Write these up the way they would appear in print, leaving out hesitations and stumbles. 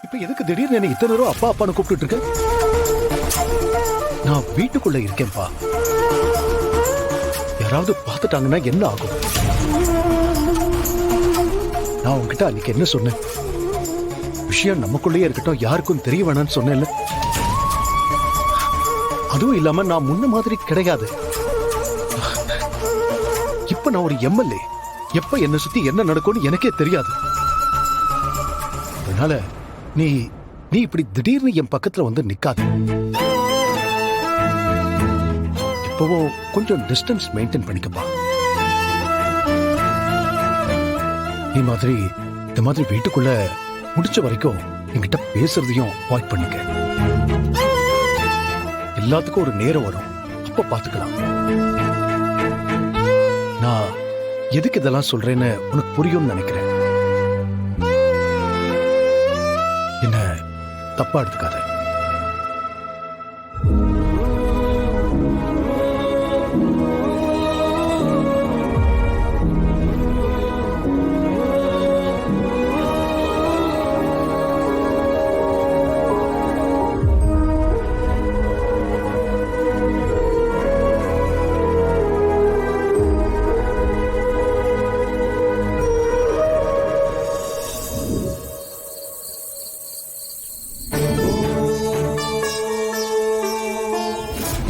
இப்ப எதுக்கு திடீர்னு என்ன இத்தனை தடவை அப்பா அப்பான்னு கூப்பிட்டு இருக்க? நான் வீட்டுக்குள்ள இருக்கேன்பா. யாராவது பார்த்துட்டாங்கன்னா என்ன ஆகும்? நான் உன்கிட்ட அன்னைக்கு என்ன சொன்னேன்? விஷயம் நமக்குள்ளேயே இருக்கட்டும், யாருக்கும் தெரிய வேணாம்னு சொன்னேன்ல. அதுவும் இல்லாம நான் முன்ன மாதிரி கிடையாது. இப்ப நான் ஒரு எம்எல்ஏ. எப்ப என்ன சுத்தி என்ன நடக்கும்னு எனக்கே தெரியாது. அதனால நீ நீ இப்படி திடீர்னு என் பக்கத்துல வந்து நிக்காத. இப்பவும் கொஞ்சம் டிஸ்டன்ஸ் மெயின்டைன் பண்ணிக்கப்பா. நீ மாதிரி இந்த மாதிரி வீட்டுக்குள்ள முடிச்ச வரைக்கும் என்கிட்ட பேசுறதையும் அவாய்ட் பண்ணிக்க. எல்லாத்துக்கும் ஒரு நேரம் வரும், அப்ப பாத்துக்கலாம். நான் எதுக்கு இதெல்லாம் சொல்றேன்னு உனக்கு புரியும்னு நினைக்கிறேன். என்ன தப்பா எடுத்துக்காத.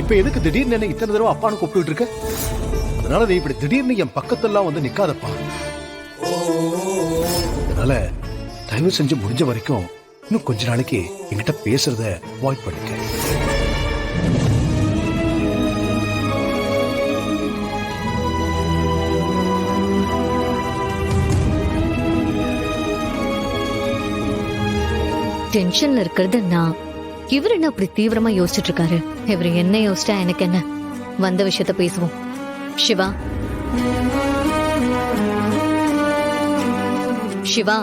இப்ப எதுக்கு திடீர்னு என்ன இத்தனை தடவை அப்பான்னு கூப்பிட்டு இருக்க? அதனால நீ இப்படி திடீர்னு என் பக்கத்தெல்லாம் வந்து நிக்காதப்பா. அதனால தயவு செஞ்சு முடிஞ்ச வரைக்கும் இன்னும் கொஞ்ச நாளைக்கு என்கிட்ட பேசுறத அவாய்ட் பண்ணிக்க. டென்ஷன்ல இருக்கிறது நான். இவர் என்ன அப்படி தீவிரமா யோசிச்சுட்டு இருக்காரு? இவர் என்ன யோசிச்சா எனக்கு என்ன? வந்த விஷயத்த பேசுவோம். சிவா, சிவா,